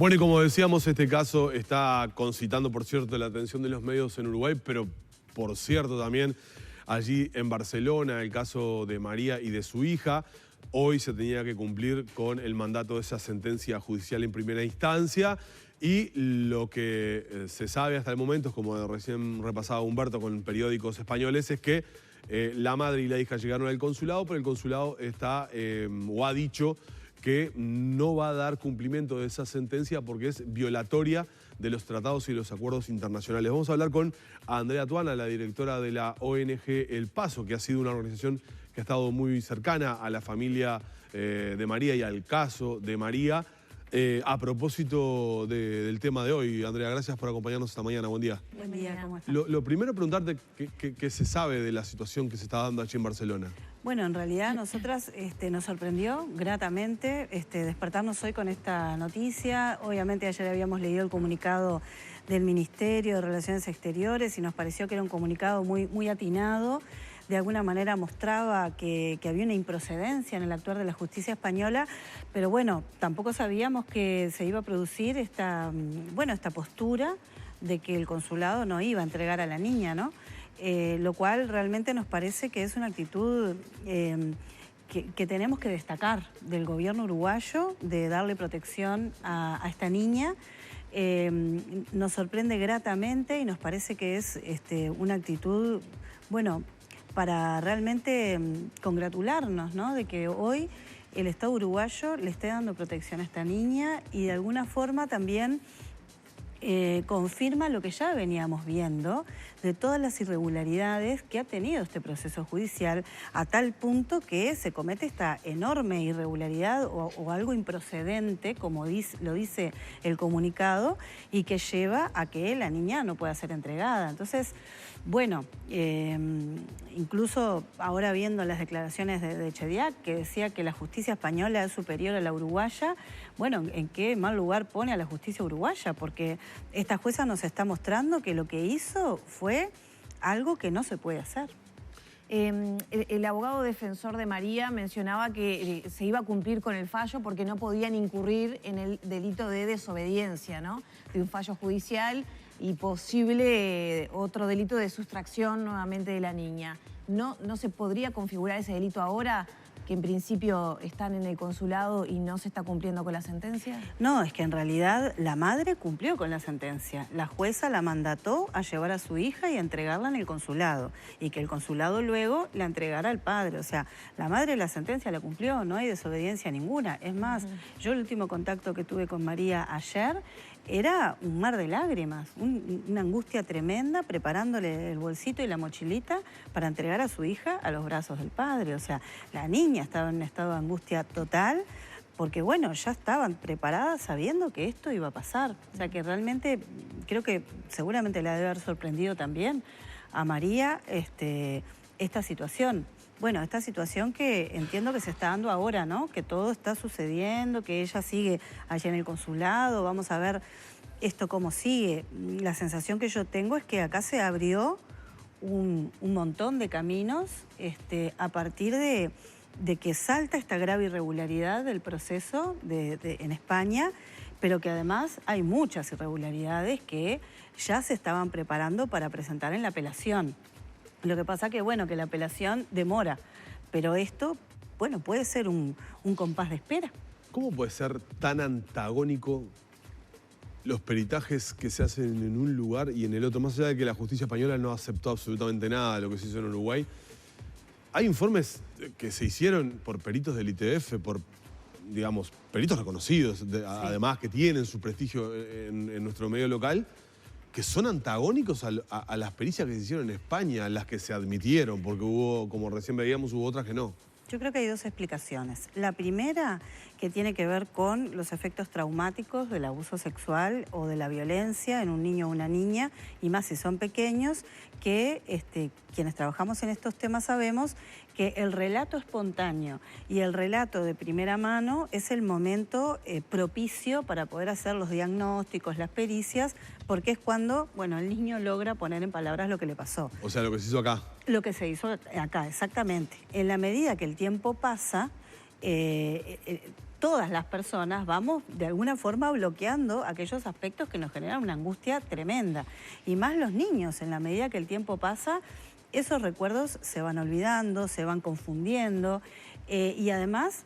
Bueno, y como decíamos, este caso está concitando, por cierto, la atención de los medios en Uruguay, pero por cierto también allí en Barcelona, el caso de María y de su hija. Hoy se tenía que cumplir con el mandato de esa sentencia judicial en primera instancia y lo que se sabe hasta el momento, como recién repasaba Humberto con periódicos españoles, es que la madre y la hija llegaron al consulado, pero el consulado está o ha dicho que no va a dar cumplimiento de esa sentencia porque es violatoria de los tratados y los acuerdos internacionales. Vamos a hablar con Andrea Tuana, la directora de la ONG El Paso, que ha sido una organización que ha estado muy cercana a la familia de María y al caso de María. A propósito del tema de hoy, Andrea, gracias por acompañarnos esta mañana. Buen día. Buen día, ¿cómo estás? Lo primero, preguntarte qué se sabe de la situación que se está dando allí en Barcelona. Bueno, en realidad nosotras nos sorprendió gratamente despertarnos hoy con esta noticia. Obviamente ayer habíamos leído el comunicado del Ministerio de Relaciones Exteriores y nos pareció que era un comunicado muy atinado. De alguna manera mostraba que había una improcedencia en el actuar de la justicia española, pero bueno, tampoco sabíamos que se iba a producir esta postura de que el consulado no iba a entregar a la niña, ¿no? Lo cual realmente nos parece que es una actitud que tenemos que destacar del gobierno uruguayo, de darle protección a esta niña. Nos sorprende gratamente y nos parece que es una actitud, bueno, para realmente congratularnos, ¿no?, de que hoy el Estado uruguayo le esté dando protección a esta niña y de alguna forma también confirma lo que ya veníamos viendo de todas las irregularidades que ha tenido este proceso judicial, a tal punto que se comete esta enorme irregularidad o algo improcedente, como lo dice el comunicado, y que lleva a que la niña no pueda ser entregada. Entonces, bueno, incluso ahora viendo las declaraciones de Chediak, que decía que la justicia española es superior a la uruguaya, bueno, ¿en qué mal lugar pone a la justicia uruguaya? Porque esta jueza nos está mostrando que lo que hizo fue algo que no se puede hacer. El abogado defensor de María mencionaba que se iba a cumplir con el fallo porque no podían incurrir en el delito de desobediencia, ¿no?, de un fallo judicial y posible otro delito de sustracción nuevamente de la niña. ¿No se podría configurar ese delito ahora, que en principio están en el consulado y no se está cumpliendo con la sentencia? No, es que en realidad la madre cumplió con la sentencia. La jueza la mandató a llevar a su hija y a entregarla en el consulado. Y que el consulado luego la entregara al padre. O sea, la madre la sentencia la cumplió, no hay desobediencia ninguna. Es más, yo el último contacto que tuve con María ayer era un mar de lágrimas, una angustia tremenda, preparándole el bolsito y la mochilita para entregar a su hija a los brazos del padre. O sea, la niña estaba en un estado de angustia total, porque bueno, ya estaban preparadas sabiendo que esto iba a pasar. O sea que realmente creo que seguramente le debe haber sorprendido también a María esta situación. Bueno, esta situación que entiendo que se está dando ahora, ¿no? Que todo está sucediendo, que ella sigue allá en el consulado. Vamos a ver esto cómo sigue. La sensación que yo tengo es que acá se abrió un montón de caminos a partir de que salta esta grave irregularidad del proceso en España, pero que además hay muchas irregularidades que ya se estaban preparando para presentar en la apelación. Lo que pasa que, bueno, que la apelación demora, pero esto, bueno, puede ser un compás de espera. ¿Cómo puede ser tan antagónico los peritajes que se hacen en un lugar y en el otro? Más allá de que la justicia española no aceptó absolutamente nada de lo que se hizo en Uruguay, hay informes que se hicieron por peritos del ITF, por, digamos, peritos reconocidos, sí, además que tienen su prestigio en nuestro medio local, que son antagónicos a las pericias que se hicieron en España, las que se admitieron, porque hubo, como recién veíamos, hubo otras que no. Yo creo que hay dos explicaciones. La primera, que tiene que ver con los efectos traumáticos del abuso sexual o de la violencia en un niño o una niña, y más si son pequeños, que quienes trabajamos en estos temas sabemos que el relato espontáneo y el relato de primera mano es el momento propicio para poder hacer los diagnósticos, las pericias, porque es cuando, bueno, el niño logra poner en palabras lo que le pasó. O sea, lo que se hizo acá. Lo que se hizo acá, exactamente. En la medida que el tiempo pasa, todas las personas vamos de alguna forma bloqueando aquellos aspectos que nos generan una angustia tremenda. Y más los niños, en la medida que el tiempo pasa, esos recuerdos se van olvidando, se van confundiendo y además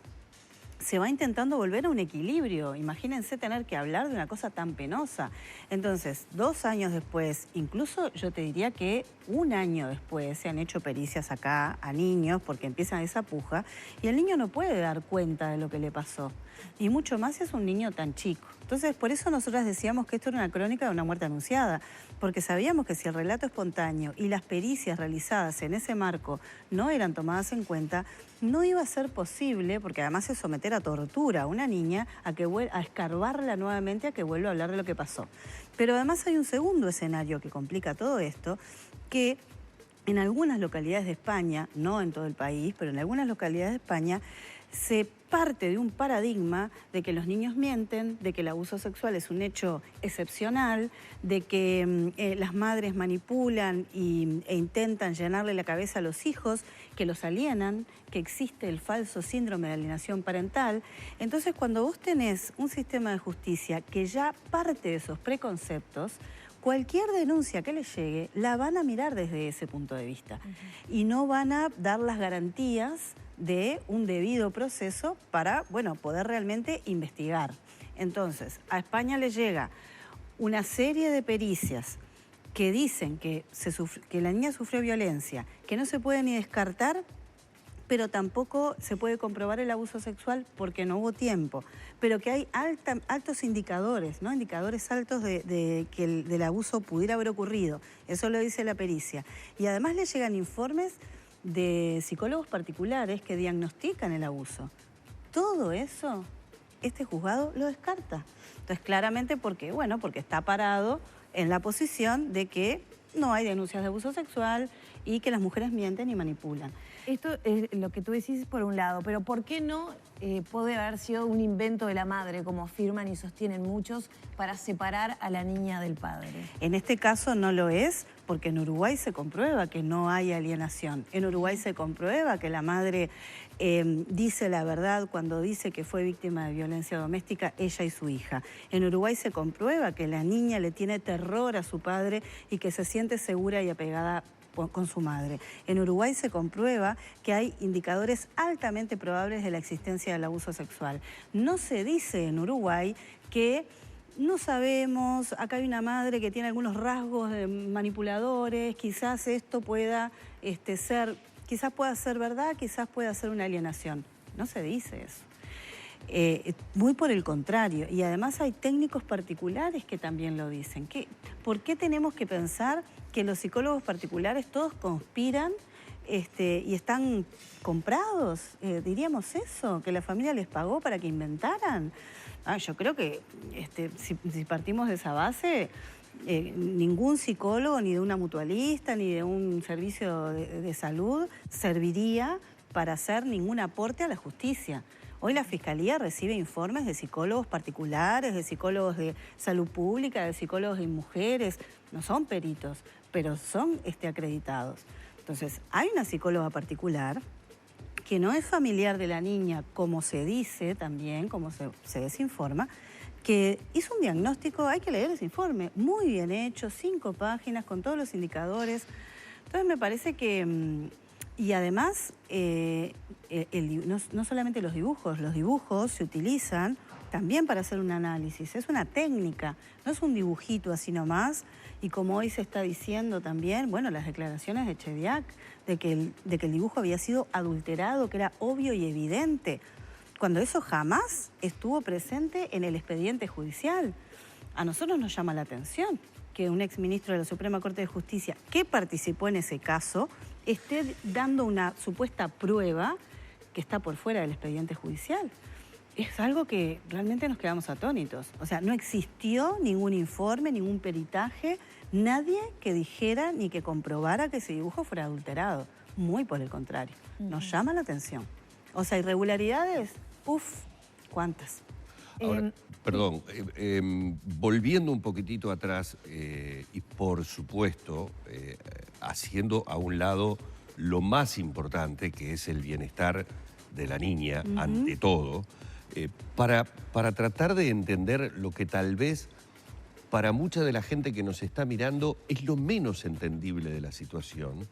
se va intentando volver a un equilibrio. Imagínense tener que hablar de una cosa tan penosa. Entonces, 2 años después, incluso yo te diría que 1 año después, se han hecho pericias acá a niños porque empiezan esa puja y el niño no puede dar cuenta de lo que le pasó. Y mucho más si es un niño tan chico. Entonces, por eso nosotras decíamos que esto era una crónica de una muerte anunciada, porque sabíamos que si el relato espontáneo y las pericias realizadas en ese marco no eran tomadas en cuenta, no iba a ser posible, porque además es someter a tortura a una niña a escarbarla nuevamente a que vuelva a hablar de lo que pasó. Pero además hay un segundo escenario que complica todo esto, que en algunas localidades de España, no en todo el país, pero en algunas localidades de España, se parte de un paradigma de que los niños mienten, de que el abuso sexual es un hecho excepcional, de que las madres manipulan e intentan llenarle la cabeza a los hijos, que los alienan, que existe el falso síndrome de alienación parental. Entonces, cuando vos tenés un sistema de justicia que ya parte de esos preconceptos, cualquier denuncia que les llegue la van a mirar desde ese punto de vista y no van a dar las garantías de un debido proceso para, bueno, poder realmente investigar. Entonces, a España le llega una serie de pericias que dicen que la niña sufrió violencia, que no se puede ni descartar, pero tampoco se puede comprobar el abuso sexual porque no hubo tiempo, pero que hay altos indicadores, ¿no? Indicadores altos de que del abuso pudiera haber ocurrido. Eso lo dice la pericia. Y además le llegan informes de psicólogos particulares que diagnostican el abuso. Todo eso, este juzgado lo descarta. Entonces, claramente, ¿por qué? Bueno, porque está parado en la posición de que no hay denuncias de abuso sexual y que las mujeres mienten y manipulan. Esto es lo que tú decís por un lado, pero ¿por qué no puede haber sido un invento de la madre, como afirman y sostienen muchos, para separar a la niña del padre? En este caso no lo es, porque en Uruguay se comprueba que no hay alienación. En Uruguay se comprueba que la madre dice la verdad cuando dice que fue víctima de violencia doméstica, ella y su hija. En Uruguay se comprueba que la niña le tiene terror a su padre y que se siente segura y apegada con su madre. En Uruguay se comprueba que hay indicadores altamente probables de la existencia del abuso sexual. No se dice en Uruguay que no sabemos, acá hay una madre que tiene algunos rasgos de manipuladores, quizás esto pueda ser, quizás pueda ser verdad, quizás pueda ser una alienación. No se dice eso. Muy por el contrario. Y además hay técnicos particulares que también lo dicen. ¿Por qué tenemos que pensar que los psicólogos particulares todos conspiran y están comprados? ¿Diríamos eso? ¿Que la familia les pagó para que inventaran? Yo creo que si partimos de esa base, ningún psicólogo, ni de una mutualista, ni de un servicio de salud serviría para hacer ningún aporte a la justicia. Hoy la Fiscalía recibe informes de psicólogos particulares, de psicólogos de salud pública, de psicólogos de mujeres. No son peritos, pero son acreditados. Entonces, hay una psicóloga particular que no es familiar de la niña, como se dice también, como se desinforma, que hizo un diagnóstico, hay que leer ese informe, muy bien hecho, 5 páginas, con todos los indicadores. Entonces, me parece que... Y además, no solamente los dibujos se utilizan también para hacer un análisis. Es una técnica, no es un dibujito así nomás. Y como hoy se está diciendo también, bueno, las declaraciones de Chediak, de que el dibujo había sido adulterado, que era obvio y evidente, cuando eso jamás estuvo presente en el expediente judicial. A nosotros nos llama la atención que un exministro de la Suprema Corte de Justicia que participó en ese caso esté dando una supuesta prueba que está por fuera del expediente judicial. Es algo que realmente nos quedamos atónitos. O sea, no existió ningún informe, ningún peritaje, nadie que dijera ni que comprobara que ese dibujo fuera adulterado. Muy por el contrario. Nos llama la atención. O sea, irregularidades, ¿cuántas? Ahora, perdón, volviendo un poquitito atrás y por supuesto haciendo a un lado lo más importante, que es el bienestar de la niña ante todo, para tratar de entender lo que tal vez para mucha de la gente que nos está mirando es lo menos entendible de la situación.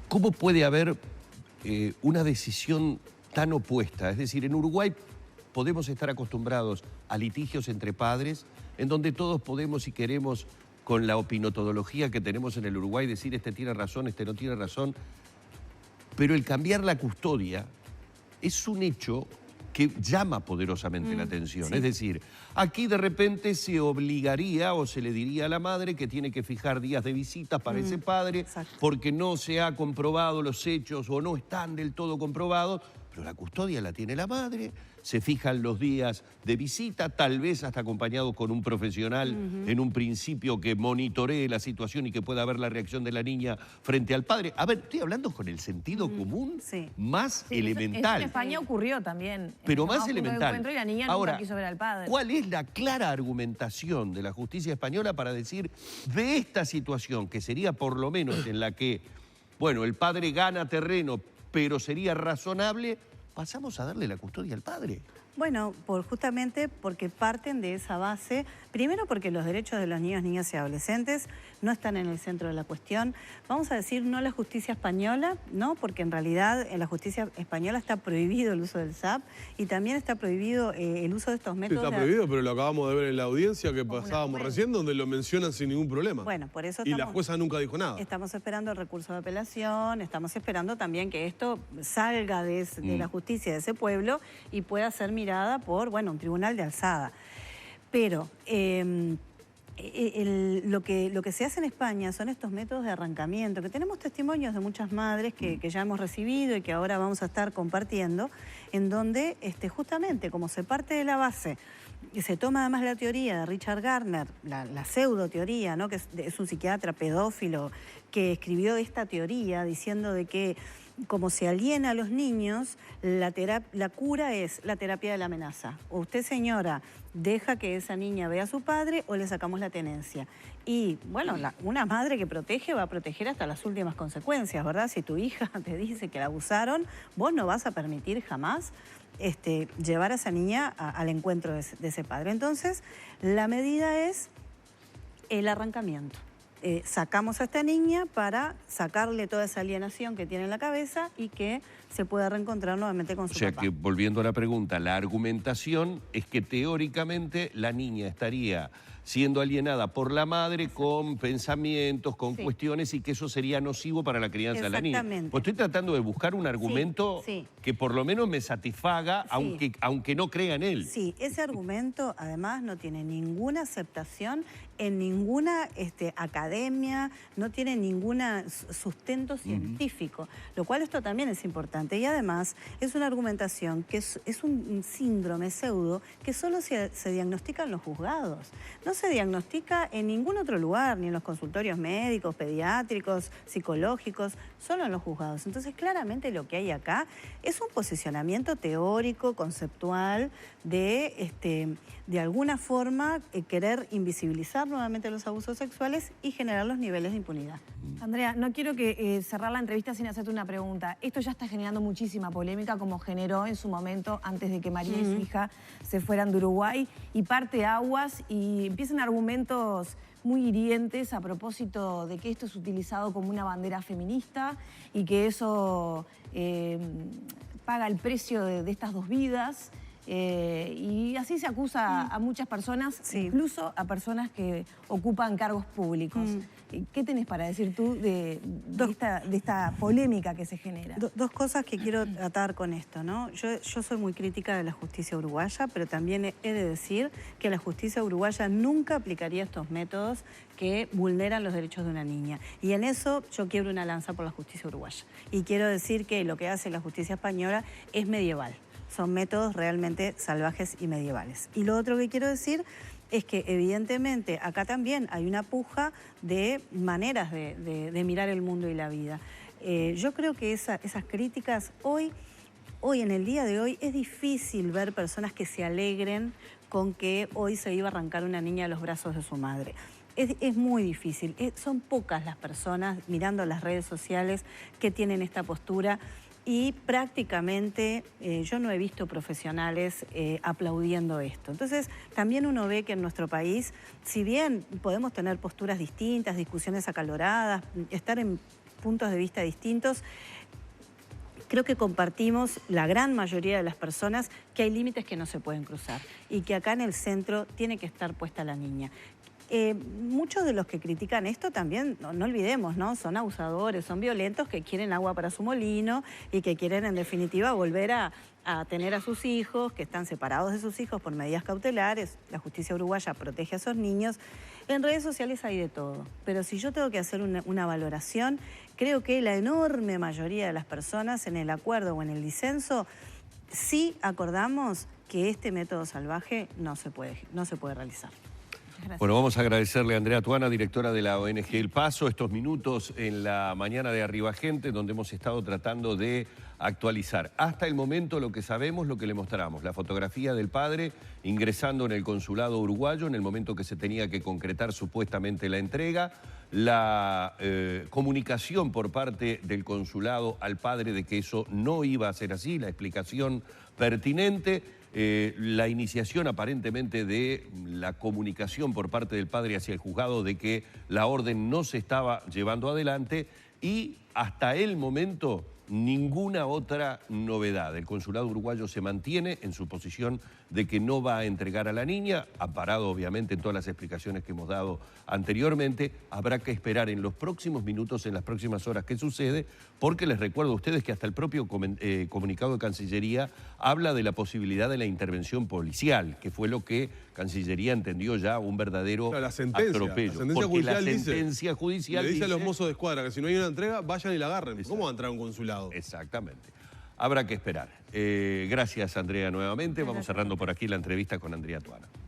¿Cómo puede haber una decisión tan opuesta? Es decir, en Uruguay podemos estar acostumbrados a litigios entre padres, en donde todos podemos y queremos, con la opinotodología que tenemos en el Uruguay, decir este tiene razón, este no tiene razón. Pero el cambiar la custodia es un hecho que llama poderosamente la atención. Sí. Es decir, aquí de repente se obligaría o se le diría a la madre que tiene que fijar días de visitas para ese padre, Exacto. porque no se ha comprobado los hechos o no están del todo comprobados, pero la custodia la tiene la madre, se fijan los días de visita, tal vez hasta acompañado con un profesional en un principio que monitoree la situación y que pueda ver la reacción de la niña frente al padre. A ver, estoy hablando con el sentido común Sí. más Sí, elemental. Eso en España ocurrió también. Pero Llamado más punto de elemental. encuentro y la niña Ahora, nunca quiso ver al padre. ¿cuál es la clara argumentación de la justicia española para decir de esta situación, que sería por lo menos en la que, bueno, el padre gana terreno, pero sería razonable, pasamos a darle la custodia al padre? Bueno, justamente porque parten de esa base, primero porque los derechos de los niños, niñas y adolescentes no están en el centro de la cuestión. Vamos a decir no la justicia española, ¿no? Porque en realidad en la justicia española está prohibido el uso del SAP y también está prohibido el uso de estos Sí, métodos. está prohibido, pero lo acabamos de ver en la audiencia que Como una pasábamos jueza. recién, donde lo mencionan sin ningún problema. Bueno, por eso Y la jueza nunca dijo nada. estamos esperando el recurso de apelación, estamos esperando también que esto salga de la justicia de ese pueblo y pueda ser mirada por, bueno, un tribunal de alzada. Pero lo que se hace en España son estos métodos de arrancamiento, que tenemos testimonios de muchas madres que ya hemos recibido y que ahora vamos a estar compartiendo, en donde justamente como se parte de la base y se toma además la teoría de Richard Gardner, la pseudo teoría, ¿no? Que es un psiquiatra pedófilo que escribió esta teoría diciendo de que como se aliena a los niños, la cura es la terapia de la amenaza. O usted, señora, deja que esa niña vea a su padre o le sacamos la tenencia. Y, bueno, una madre que protege va a proteger hasta las últimas consecuencias, ¿verdad? Si tu hija te dice que la abusaron, vos no vas a permitir jamás llevar a esa niña al encuentro de ese padre. Entonces, la medida es el arrancamiento. Sacamos a esta niña para sacarle toda esa alienación que tiene en la cabeza y que se pueda reencontrar nuevamente con su papá. O sea que, volviendo a la pregunta, la argumentación es que teóricamente la niña estaría siendo alienada por la madre con pensamientos, con cuestiones, y que eso sería nocivo para la crianza de la niña. Exactamente. Pues estoy tratando de buscar un argumento que por lo menos me satisfaga, aunque no crea en él. Sí, ese argumento además no tiene ninguna aceptación en ninguna academia, no tiene ningún sustento científico, lo cual esto también es importante. Y además es una argumentación que es un síndrome pseudo que solo se diagnostica en los juzgados. No se diagnostica en ningún otro lugar, ni en los consultorios médicos, pediátricos, psicológicos, solo en los juzgados. Entonces, claramente lo que hay acá es un posicionamiento teórico, conceptual, de alguna forma querer invisibilizar nuevamente los abusos sexuales y generar los niveles de impunidad. Andrea, no quiero que cerrar la entrevista sin hacerte una pregunta. Esto ya está generando muchísima polémica, como generó en su momento antes de que María y su hija se fueran de Uruguay, y parte aguas y empiezan argumentos muy hirientes a propósito de que esto es utilizado como una bandera feminista y que eso paga el precio de estas dos vidas. Y así se acusa a muchas personas, incluso a personas que ocupan cargos públicos. ¿Qué tenés para decir tú de esta polémica que se genera? Dos cosas que quiero tratar con esto, ¿no? Yo soy muy crítica de la justicia uruguaya, pero también he de decir que la justicia uruguaya nunca aplicaría estos métodos que vulneran los derechos de una niña. Y en eso yo quiebro una lanza por la justicia uruguaya. Y quiero decir que lo que hace la justicia española es medieval. Son métodos realmente salvajes y medievales. Y lo otro que quiero decir es que evidentemente acá también hay una puja de maneras de mirar el mundo y la vida. Yo creo que esas críticas hoy en el día de hoy es difícil ver personas que se alegren con que hoy se iba a arrancar una niña de los brazos de su madre. Es muy difícil. Son pocas las personas mirando las redes sociales que tienen esta postura. y prácticamente yo no he visto profesionales aplaudiendo esto. Entonces, también uno ve que en nuestro país, si bien podemos tener posturas distintas, discusiones acaloradas, estar en puntos de vista distintos, creo que compartimos la gran mayoría de las personas que hay límites que no se pueden cruzar y que acá en el centro tiene que estar puesta la niña. Muchos de los que critican esto también, no olvidemos, ¿no? Son abusadores, son violentos que quieren agua para su molino y que quieren en definitiva volver a tener a sus hijos, que están separados de sus hijos por medidas cautelares. La justicia uruguaya protege a esos niños. En redes sociales hay de todo, pero si yo tengo que hacer una valoración, creo que la enorme mayoría de las personas en el acuerdo o en el disenso sí acordamos que este método salvaje no se puede realizar. Bueno, vamos a agradecerle a Andrea Tuana, directora de la ONG El Paso, estos minutos en la mañana de Arriba Gente, donde hemos estado tratando de actualizar hasta el momento lo que sabemos, lo que le mostramos, la fotografía del padre ingresando en el consulado uruguayo en el momento que se tenía que concretar supuestamente la entrega, la comunicación por parte del consulado al padre de que eso no iba a ser así, la explicación pertinente. La iniciación aparentemente de la comunicación por parte del padre hacia el juzgado de que la orden no se estaba llevando adelante y hasta el momento ninguna otra novedad. El consulado uruguayo se mantiene en su posición de que no va a entregar a la niña, amparado obviamente en todas las explicaciones que hemos dado anteriormente. Habrá que esperar en los próximos minutos, en las próximas horas qué sucede, porque les recuerdo a ustedes que hasta el propio comunicado de Cancillería habla de la posibilidad de la intervención policial, que fue lo que Cancillería entendió ya un verdadero atropello. Porque la sentencia judicial le dice a los dice, mozos de escuadra que si no hay una entrega, vayan y la agarren. Exacto. ¿Cómo va a entrar a un consulado? Exactamente. Habrá que esperar. Gracias, Andrea, nuevamente. Vamos cerrando por aquí la entrevista con Andrea Tuana.